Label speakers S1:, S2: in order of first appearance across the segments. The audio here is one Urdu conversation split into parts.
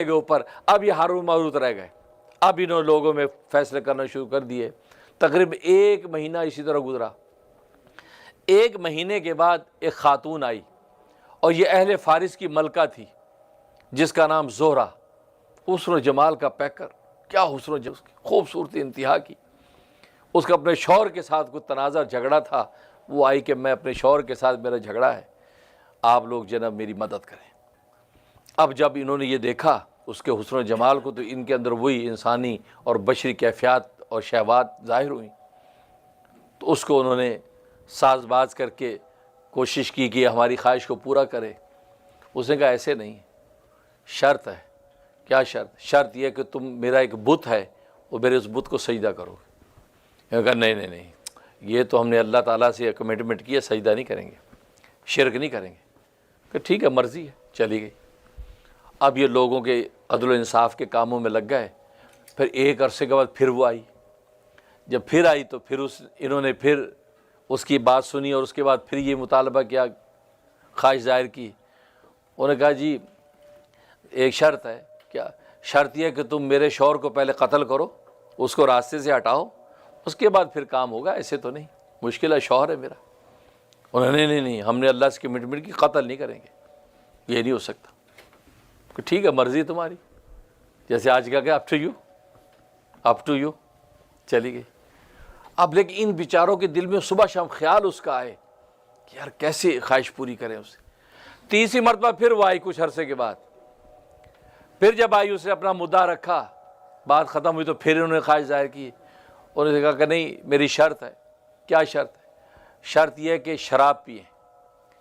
S1: کے اوپر اب یہ ہاروت ماروت رہ گئے. اب انہوں لوگوں میں فیصلے کرنا شروع کر دیے. تقریباً 1 مہینہ اسی طرح گزرا. 1 مہینے کے بعد ایک خاتون آئی اور یہ اہل فارس کی ملکہ تھی جس کا نام زہرہ. حسن و جمال کا پیکر, کیا حسن و جمال, خوبصورتی انتہا کی. اس کا اپنے شوہر کے ساتھ کوئی تنازع جھگڑا تھا. وہ آئی کہ میں اپنے شوہر کے ساتھ میرا جھگڑا ہے, آپ لوگ جناب میری مدد کریں. اب جب انہوں نے یہ دیکھا اس کے حسن و جمال کو, تو ان کے اندر وہی انسانی اور بشری کیفیات اور شہوات ظاہر ہوئیں. تو اس کو انہوں نے ساز باز کر کے کوشش کی کہ ہماری خواہش کو پورا کرے. اس نے کہا ایسے نہیں, شرط ہے. کیا شرط؟ شرط یہ کہ تم میرا ایک بت ہے وہ میرے اس بت کو سجدہ کرو گے. انہوں نے کہا نہیں, یہ تو ہم نے اللہ تعالیٰ سے کمٹمنٹ کی ہے, سجدہ نہیں کریں گے, شرک نہیں کریں گے. کہ ٹھیک ہے, مرضی ہے. چلی گئی. اب یہ لوگوں کے عدل و انصاف کے کاموں میں لگ گئے. پھر ایک عرصے کے بعد پھر وہ آئی. جب پھر آئی تو پھر انہوں نے پھر اس کی بات سنی اور اس کے بعد پھر یہ مطالبہ کیا, خواہش ظاہر کی. انہوں نے کہا جی ایک شرط ہے. کیا شرط؟ یہ کہ تم میرے شوہر کو پہلے قتل کرو, اس کو راستے سے ہٹاؤ, اس کے بعد پھر کام ہوگا. ایسے تو نہیں, مشکل ہے, شوہر ہے میرا. انہوں نے نہیں, ہم نے اللہ سے کمٹمنٹ کی, قتل نہیں کریں گے, یہ نہیں ہو سکتا. کہ ٹھیک ہے, مرضی تمہاری. جیسے آج کا کہ اپ ٹو یو. چلی گئی. اب لیکن ان بیچاروں کے دل میں صبح شام خیال اس کا آئے کہ یار کیسے خواہش پوری کریں اسے. 3ری مرتبہ پھر وہ آئی کچھ عرصے کے بعد. پھر جب آئی اس نے اپنا مدعا رکھا, بات ختم ہوئی تو پھر انہوں نے خواہش ظاہر کی. انہوں نے کہا کہ نہیں, میری شرط ہے. کیا شرط ہے؟ شرط یہ ہے کہ شراب پئیں.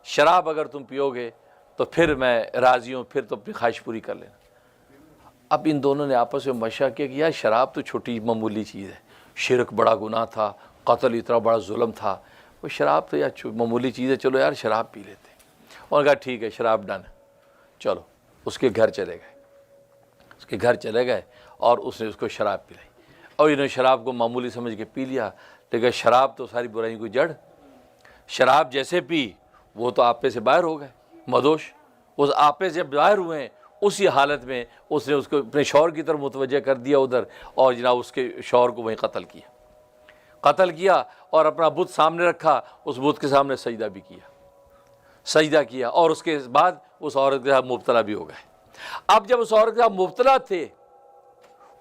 S1: شراب اگر تم پیو گے تو پھر میں راضی ہوں, پھر تو اپنی خواہش پوری کر لینا. اب ان دونوں نے آپس میں مشورہ کیا کہ یار شراب تو چھوٹی معمولی چیز ہے, شرک بڑا گناہ تھا, قتل اتنا بڑا ظلم تھا, وہ شراب تو یار معمولی چیز ہے, چلو یار شراب پی لیتے. انہوں نے کہا ٹھیک ہے, شراب ڈن. چلو اس کے گھر چلے گئے. اس کے گھر چلے گئے اور اس نے اس کو شراب پلائی. اور انہوں نے شراب کو معمولی سمجھ کے پی لیا. لیکن شراب تو ساری برائیوں کی جڑ. شراب جیسے پی وہ تو آپے سے باہر ہو گئے, مدوش. اس آپے سے باہر ہوئے ہیں, اسی حالت میں اس نے اس کو اپنے شوہر کی طرف متوجہ کر دیا ادھر, اور جناب اس کے شوہر کو وہیں قتل کیا اور اپنا بت سامنے رکھا, اس بت کے سامنے سجدہ کیا اور اس کے بعد اس عورت کے ساتھ مبتلا بھی ہو گئے. اب جب اس عورت کے ساتھ مبتلا تھے,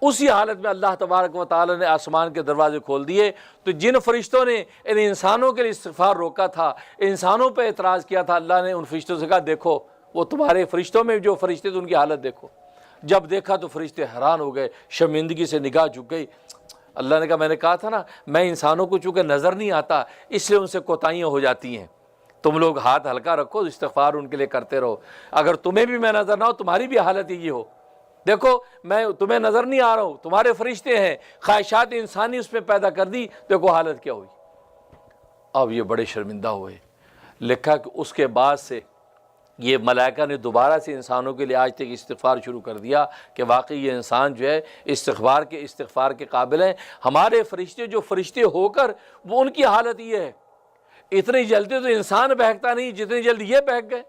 S1: اسی حالت میں اللہ تبارک و تعالی نے آسمان کے دروازے کھول دیے. تو جن فرشتوں نے ان انسانوں کے لیے استغفار روکا تھا, انسانوں پہ اعتراض کیا تھا, اللہ نے ان فرشتوں سے کہا دیکھو وہ تمہارے فرشتوں میں جو فرشتے تھے ان کی حالت دیکھو. جب دیکھا تو فرشتے حیران ہو گئے, شرمندگی سے نگاہ جھک گئی. اللہ نے کہا میں نے کہا تھا نا, میں انسانوں کو چونکہ نظر نہیں آتا اس لیے ان سے کوتاہیاں ہو جاتی ہیں. تم لوگ ہاتھ ہلکا رکھو, استغفار ان کے لیے کرتے رہو. اگر تمہیں بھی میں نظر نہ ہو, تمہاری بھی حالت یہ ہو. دیکھو میں تمہیں نظر نہیں آ رہا ہوں, تمہارے فرشتے ہیں, خواہشات انسانی اس پہ پیدا کر دی, دیکھو حالت کیا ہوئی. اب یہ بڑے شرمندہ ہوئے. لکھا کہ اس کے بعد سے یہ ملائکہ نے دوبارہ سے انسانوں کے لیے آج تک استغفار شروع کر دیا کہ واقعی یہ انسان جو ہے استغفار کے قابل ہیں. ہمارے فرشتے جو فرشتے ہو کر وہ ان کی حالت یہ ہے, اتنی جلدی تو انسان بہکتا نہیں جتنی جلدی یہ بہک گئے.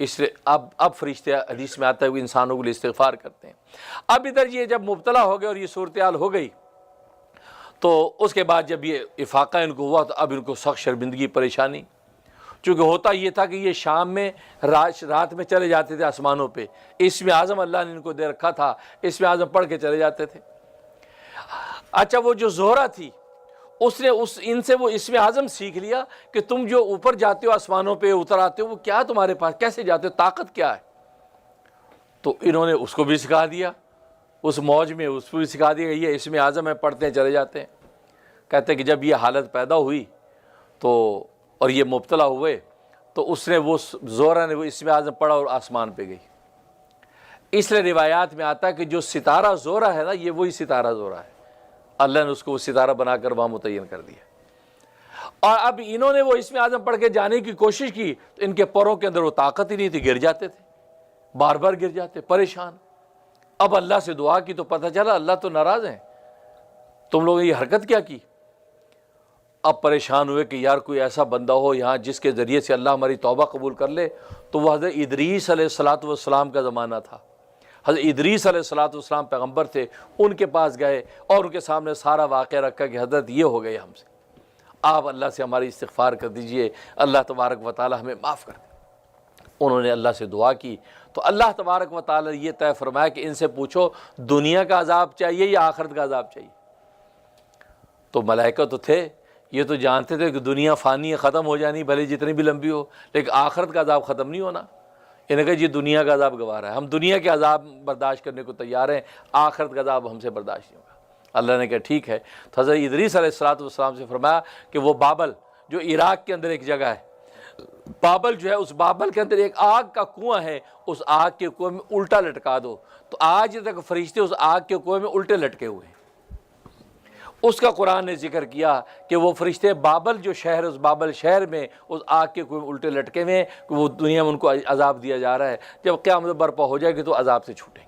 S1: اس لیے اب فرشتے حدیث میں آتا ہے وہ انسانوں کے لیے استغفار کرتے ہیں. اب ادھر یہ جب مبتلا ہو گئے اور یہ صورتحال ہو گئی تو اس کے بعد جب یہ افاقہ ان کو ہوا تو اب ان کو سخت شرمندگی پریشانی. چونکہ ہوتا یہ تھا کہ یہ شام میں رات میں چلے جاتے تھے آسمانوں پہ, اسم اعظم اللہ نے ان کو دے رکھا تھا, اسم اعظم پڑھ کے چلے جاتے تھے. اچھا وہ جو زہرہ تھی اس نے ان سے وہ اسم اعظم سیکھ لیا کہ تم جو اوپر جاتے ہو آسمانوں پہ اتر آتے ہو, وہ کیا تمہارے پاس, کیسے جاتے ہو, طاقت کیا ہے. تو انہوں نے اس کو بھی سکھا دیا, اس موج میں اس کو بھی سکھا دیا کہ یہ اسم اعظم ہے, پڑھتے ہیں چلے جاتے ہیں. کہتے ہیں کہ جب یہ حالت پیدا ہوئی تو اور یہ مبتلا ہوئے تو اس نے وہ زہرہ نے وہ اسم اعظم پڑھا اور آسمان پہ گئی. اس لیے روایات میں آتا ہے کہ جو ستارہ زہرہ ہے نا, یہ وہی ستارہ زہرہ ہے, اللہ نے اس کو وہ ستارہ بنا کر وہاں متعین کر دیا. اور اب انہوں نے وہ اسم اعظم پڑھ کے جانے کی کوشش کی تو ان کے پروں کے اندر وہ طاقت ہی نہیں تھی, گر جاتے تھے, بار بار گر جاتے, پریشان. اب اللہ سے دعا کی تو پتہ چلا اللہ تو ناراض ہیں, تم لوگوں نے یہ حرکت کیا کی. اب پریشان ہوئے کہ یار کوئی ایسا بندہ ہو یہاں جس کے ذریعے سے اللہ ہماری توبہ قبول کر لے. تو وہ حضرت ادریس علیہ السلام کا زمانہ تھا. حضرت ادریس علیہ السلام پیغمبر تھے، ان کے پاس گئے اور ان کے سامنے سارا واقعہ رکھا کہ حضرت یہ ہو گئے ہم سے، آپ اللہ سے ہماری استغفار کر دیجئے، اللہ تبارک و تعالی ہمیں معاف کر دیں۔ انہوں نے اللہ سے دعا کی تو اللہ تبارک و تعالی یہ طے فرمایا کہ ان سے پوچھو دنیا کا عذاب چاہیے یا آخرت کا عذاب چاہیے؟ تو ملائکہ تو تھے، یہ تو جانتے تھے کہ دنیا فانی ہے، ختم ہو جانی بھلے جتنی بھی لمبی ہو، لیکن آخرت کا عذاب ختم نہیں ہونا۔ انہوں نے کہا جی دنیا کا عذاب گوارا ہے، ہم دنیا کے عذاب برداشت کرنے کو تیار ہیں، آخرت کا عذاب ہم سے برداشت نہیں ہوگا۔ اللہ نے کہا ٹھیک ہے۔ تو حضرت ادریس علیہ السلام سے فرمایا کہ وہ بابل جو عراق کے اندر ایک جگہ ہے، بابل جو ہے، اس بابل کے اندر ایک آگ کا کنواں ہے، اس آگ کے کنویں میں الٹا لٹکا دو۔ تو آج تک فرشتے اس آگ کے کنویں میں الٹے لٹکے ہوئے ہیں۔ اس کا قرآن نے ذکر کیا کہ وہ فرشتے بابل جو شہر، اس بابل شہر میں اس آگ کے کنویں میں الٹے لٹکے ہوئے ہیں کہ وہ دنیا میں ان کو عذاب دیا جا رہا ہے، جب قیامت برپا ہو جائے گی تو عذاب سے چھوٹیں گے۔